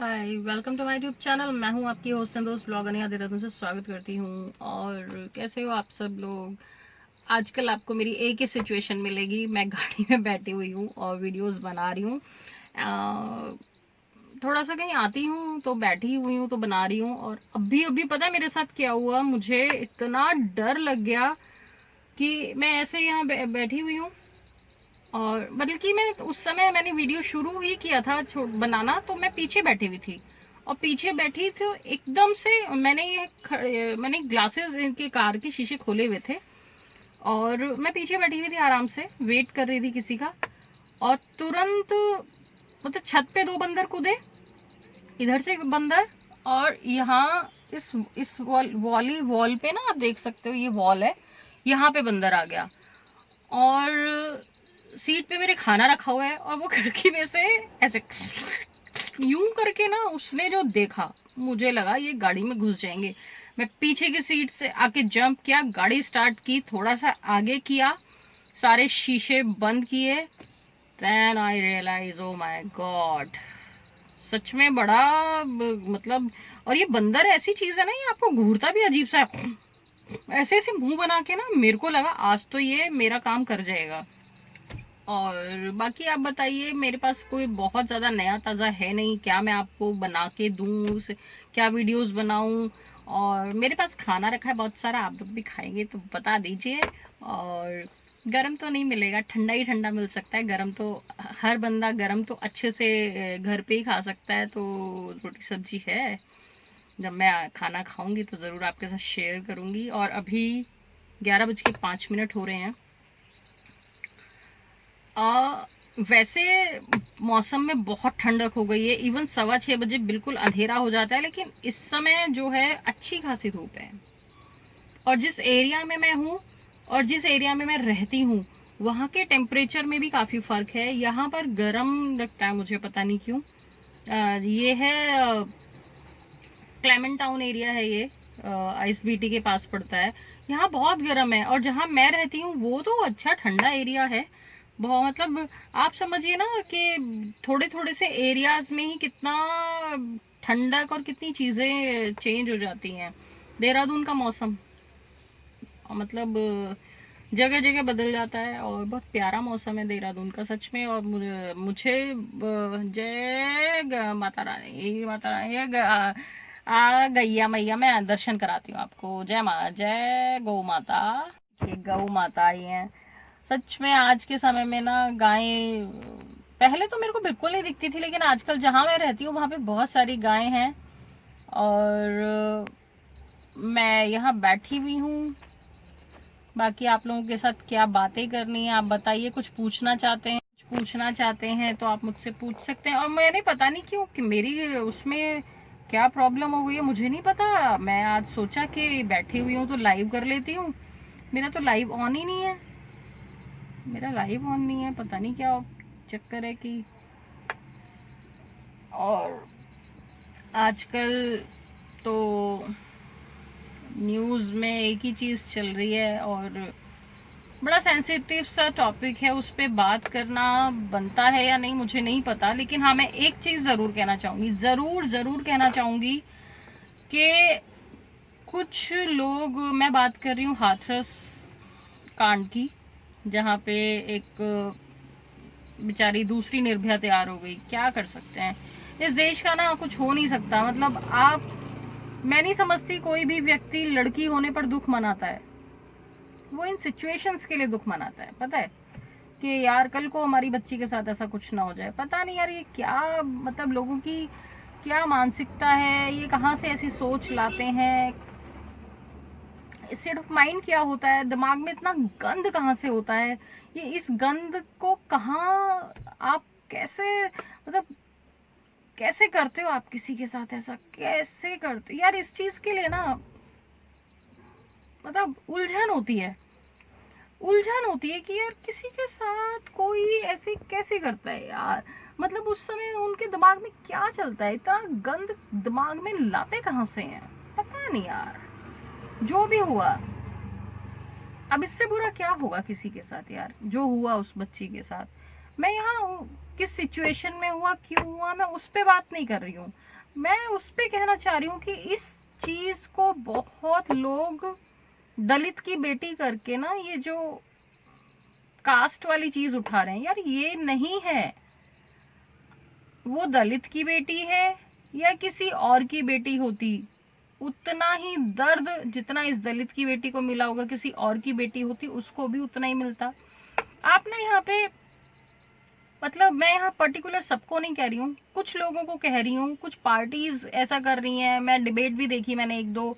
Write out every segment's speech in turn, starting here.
Hi, welcome to my YouTube channel. मैं हूं आपकी होस्ट एंड दोस्त ब्लॉगर अनिया देहरादून से स्वागत करती हूं। और कैसे हो आप सब लोग। आजकल आपको मेरी एक ही सिचुएशन मिलेगी। मैं गाड़ी में बैठी हुई हूं और वीडियोस बना रही हूं। थोड़ा सा कहीं आती हूं तो बैठी हुई हूं तो बना रही हूं। और अभी अभी पता है मेरे साथ क्या हुआ। मुझे इतना डर लग गया कि मैं ऐसे यहाँ बैठी हुई हूँ। और बल्कि मैं उस समय मैंने वीडियो शुरू ही किया था बनाना, तो मैं पीछे बैठी हुई थी। और पीछे बैठी तो एकदम से मैंने ग्लासेस इनके कार के शीशे खोले हुए थे और मैं पीछे बैठी हुई थी, आराम से वेट कर रही थी किसी का। और तुरंत मतलब छत पे दो बंदर कूदे, इधर से एक बंदर, और यहाँ इस वॉल पे ना आप देख सकते हो, ये वॉल है, यहाँ पे बंदर आ गया। और सीट पे मेरे खाना रखा हुआ है और वो खिड़की में से ऐसे यूं करके ना उसने जो देखा, मुझे लगा ये गाड़ी में घुस जाएंगे। मैं पीछे की सीट से आके जंप किया, गाड़ी स्टार्ट की, थोड़ा सा आगे किया, सारे शीशे बंद किए। Then I realise, oh my god, सच में बड़ा मतलब। और ये बंदर ऐसी चीज है ना, ये आपको घूरता भी अजीब सा है, ऐसे ऐसे मुंह बना के ना। मेरे को लगा आज तो ये मेरा काम कर जाएगा। और बाकी आप बताइए, मेरे पास कोई बहुत ज्यादा नया ताजा है नहीं, क्या मैं आपको बना के दूं, क्या वीडियोस बनाऊं। और मेरे पास खाना रखा है बहुत सारा, आप लोग भी खाएंगे तो बता दीजिए। और गरम तो नहीं मिलेगा, ठंडा ही ठंडा मिल सकता है। गरम तो हर बंदा गरम तो अच्छे से घर पे ही खा सकता है, तो रोटी सब्जी है। जब मैं खाना खाऊंगी तो जरूर आपके साथ शेयर करूंगी। और अभी 11:05 हो रहे हैं। वैसे मौसम में बहुत ठंडक हो गई है, इवन 6:15 बिल्कुल अंधेरा हो जाता है, लेकिन इस समय जो है अच्छी खासी धूप है। और जिस एरिया में मैं हूँ और जिस एरिया में मैं रहती हूँ, वहाँ के टेम्परेचर में भी काफी फर्क है। यहाँ पर गर्म लगता है मुझे, पता नहीं क्यों। ये है क्लेमेंट टाउन एरिया है, ये आईएसबीटी के पास पड़ता है। यहाँ बहुत गर्म है। और जहाँ मैं रहती हूँ वो तो अच्छा ठंडा एरिया है बहुत। मतलब आप समझिए ना कि थोड़े थोड़े से एरियाज में ही कितना ठंडक और कितनी चीजें चेंज हो जाती हैं। देहरादून का मौसम मतलब जगह जगह बदल जाता है, और बहुत प्यारा मौसम है देहरादून का सच में। और मुझे माता रानी, माता रानी, गैया मैया, मैं दर्शन कराती हूँ आपको। जय गौ माता। ये गौ माता आई है। सच में आज के समय में ना गायें, पहले तो मेरे को बिल्कुल नहीं दिखती थी, लेकिन आजकल जहां मैं रहती हूँ वहां पे बहुत सारी गायें हैं। और मैं यहाँ बैठी हुई हूँ। बाकी आप लोगों के साथ क्या बातें करनी है आप बताइए। कुछ पूछना चाहते हैं तो आप मुझसे पूछ सकते हैं। और मैंने पता नहीं क्यों कि मेरी उसमें क्या प्रॉब्लम हो गई है, मुझे नहीं पता। मैं आज सोचा कि बैठी हुई हूँ तो लाइव कर लेती हूँ। मेरा तो लाइव ऑन ही नहीं है, पता नहीं क्या चक्कर है कि। और आजकल तो न्यूज में एक ही चीज चल रही है, और बड़ा सेंसिटिव सा टॉपिक है, उस पर बात करना बनता है या नहीं मुझे नहीं पता। लेकिन हाँ, मैं एक चीज जरूर कहना चाहूंगी, जरूर कहना चाहूंगी कि कुछ लोग, मैं बात कर रही हूँ हाथरस कांड की, जहाँ पे एक बेचारी दूसरी निर्भया तैयार हो गई। क्या कर सकते हैं, इस देश का ना कुछ हो नहीं सकता। मतलब मैं नहीं समझती कोई भी व्यक्ति लड़की होने पर दुख मनाता है। वो इन सिचुएशंस के लिए दुख मनाता है, पता है, कि यार कल को हमारी बच्ची के साथ ऐसा कुछ ना हो जाए। पता नहीं यार, ये क्या मतलब लोगों की क्या मानसिकता है, ये कहाँ से ऐसी सोच लाते हैं, स्टेट ऑफ माइंड क्या होता है, दिमाग में इतना गंद कहाँ से होता है। ये इस गंद को कहाँ आप कैसे, मतलब कैसे करते हो आप किसी के साथ ऐसा, कैसे करते यार। इस चीज के लिए ना मतलब उलझन होती है कि यार किसी के साथ कोई ऐसे कैसे करता है यार। मतलब उस समय उनके दिमाग में क्या चलता है, इतना गंद दिमाग में लाते कहाँ से हैं, पता नहीं यार। जो भी हुआ, अब इससे बुरा क्या होगा किसी के साथ यार, जो हुआ उस बच्ची के साथ। मैं यहाँ किस सिचुएशन में हुआ, क्यों हुआ, मैं उस पे बात नहीं कर रही हूँ। मैं उस पे कहना चाह रही हूँ कि इस चीज को बहुत लोग दलित की बेटी करके ना, ये जो कास्ट वाली चीज उठा रहे हैं, यार ये नहीं है। वो दलित की बेटी है या किसी और की बेटी होती, उतना ही दर्द जितना इस दलित की बेटी को मिला होगा, किसी और की बेटी होती उसको भी उतना ही मिलता। आप ना यहाँ पे, मतलब मैं यहाँ पर्टिकुलर सबको नहीं कह रही हूँ, कुछ लोगों को कह रही हूँ, कुछ पार्टीज ऐसा कर रही हैं। मैं डिबेट भी देखी मैंने एक दो,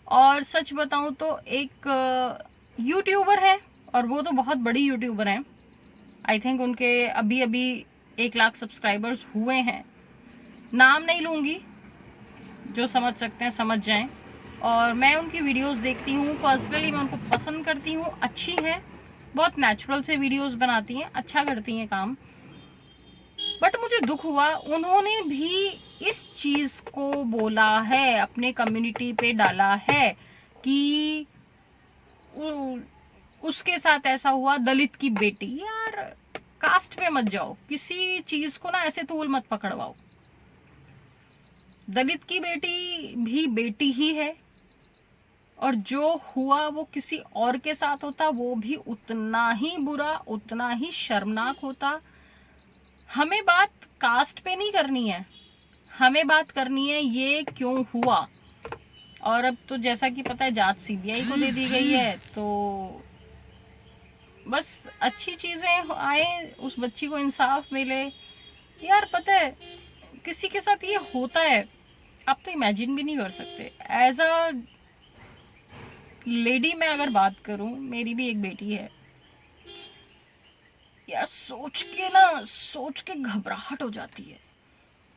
और सच बताऊं तो एक यूट्यूबर है, और वो तो बहुत बड़ी यूट्यूबर हैं। आई थिंक उनके अभी अभी 1 लाख सब्सक्राइबर्स हुए हैं। नाम नहीं लूंगी, जो समझ सकते हैं समझ जाएं। और मैं उनकी वीडियोस देखती हूँ, पर्सनली मैं उनको पसंद करती हूँ, अच्छी है, बहुत नेचुरल से वीडियोस बनाती हैं, अच्छा करती हैं काम। बट मुझे दुख हुआ, उन्होंने भी इस चीज को बोला है, अपने कम्युनिटी पे डाला है कि उसके साथ ऐसा हुआ, दलित की बेटी। यार कास्ट पे मत जाओ, किसी चीज को ना ऐसे तूल मत पकड़वाओ। दलित की बेटी भी बेटी ही है, और जो हुआ वो किसी और के साथ होता वो भी उतना ही बुरा, उतना ही शर्मनाक होता। हमें बात कास्ट पे नहीं करनी है, हमें बात करनी है ये क्यों हुआ। और अब तो जैसा कि पता है जांच सीबीआई को दे दी गई है, तो बस अच्छी चीजें आए, उस बच्ची को इंसाफ मिले। यार पता है किसी के साथ ये होता है, आप तो इमेजिन भी नहीं कर सकते। एज अ लेडी मैं अगर बात करूं, मेरी भी एक बेटी है, यार सोच के घबराहट हो जाती है।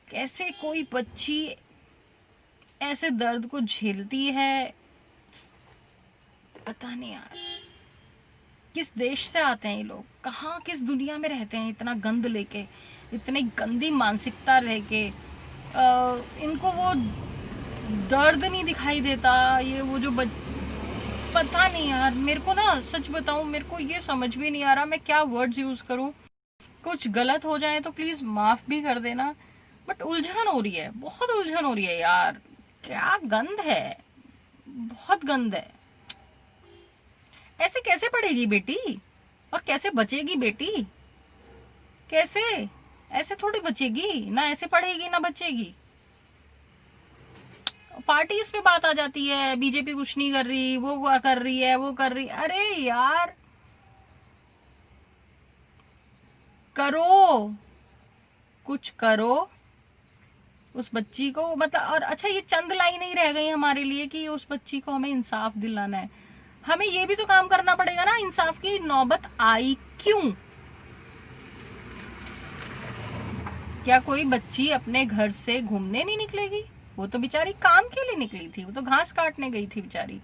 कैसे कोई बच्ची ऐसे दर्द को झेलती है, पता नहीं यार। किस देश से आते हैं ये लोग, कहाँ किस दुनिया में रहते हैं, इतना गंद लेके, इतनी गंदी मानसिकता रह के। इनको वो दर्द नहीं दिखाई देता, ये वो जो पता नहीं यार। मेरे को ना सच बताऊं, मेरे को ये समझ भी नहीं आ रहा मैं क्या वर्ड्स यूज करूं। कुछ गलत हो जाए तो प्लीज माफ भी कर देना, बट उलझन हो रही है, बहुत उलझन हो रही है यार। क्या गंद है, बहुत गंद है। ऐसे कैसे पढ़ेगी बेटी, और कैसे बचेगी बेटी, कैसे? ऐसे थोड़ी बचेगी, ना ऐसे पढ़ेगी ना बचेगी। पार्टीज पे बात आ जाती है, बीजेपी कुछ नहीं कर रही, वो कर रही है, वो कर रही। अरे यार करो, कुछ करो उस बच्ची को, मतलब। और अच्छा, ये चंद लाइन नहीं रह गई हमारे लिए कि उस बच्ची को हमें इंसाफ दिलाना है, हमें ये भी तो काम करना पड़ेगा ना। इंसाफ की नौबत आई क्यों? क्या कोई बच्ची अपने घर से घूमने नहीं निकलेगी? वो तो बेचारी काम के लिए निकली थी, वो तो घास काटने गई थी बेचारी।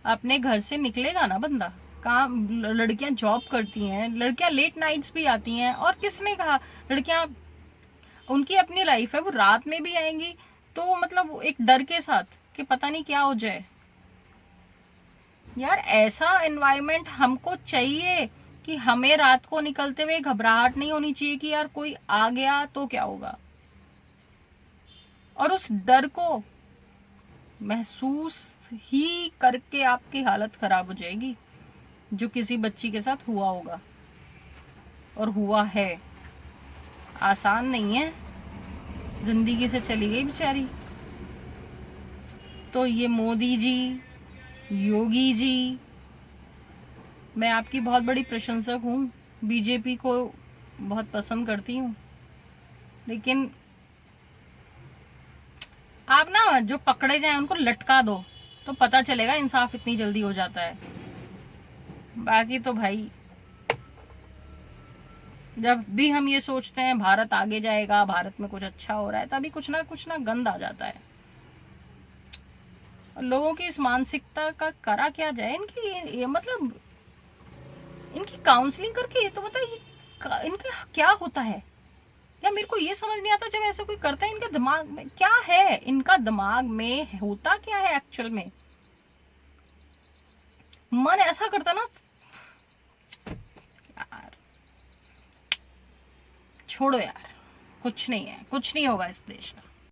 अपने घर से निकलेगा ना बंदा, काम। लड़कियां जॉब करती हैं, लड़कियां लेट नाइट्स भी आती हैं, और किसने कहा? लड़कियां, उनकी अपनी लाइफ है, वो रात में भी आएंगी, तो मतलब एक डर के साथ कि पता नहीं क्या हो जाए। यार ऐसा एनवायरनमेंट हमको चाहिए कि हमें रात को निकलते हुए घबराहट नहीं होनी चाहिए कि यार कोई आ गया तो क्या होगा। और उस डर को महसूस ही करके आपकी हालत खराब हो जाएगी, जो किसी बच्ची के साथ हुआ होगा और हुआ है। आसान नहीं है, जिंदगी से चली गई बेचारी। तो ये मोदी जी, योगी जी, मैं आपकी बहुत बड़ी प्रशंसक हूँ, बीजेपी को बहुत पसंद करती हूँ, लेकिन आप ना जो पकड़े जाए उनको लटका दो, तो पता चलेगा इंसाफ इतनी जल्दी हो जाता है। बाकी तो भाई जब भी हम ये सोचते हैं भारत आगे जाएगा, भारत में कुछ अच्छा हो रहा है, तभी कुछ ना गंद आ जाता है। और लोगों की इस मानसिकता का करा क्या जाए। इनकी ये मतलब इनकी काउंसलिंग करके, तो बताइए इनके क्या होता है। या मेरे को ये समझ नहीं आता, जब ऐसा कोई करता है, इनके दिमाग में क्या है, इनका दिमाग में होता क्या है एक्चुअल में। मन ऐसा करता ना यार, छोड़ो यार, कुछ नहीं है, कुछ नहीं होगा इस देश का।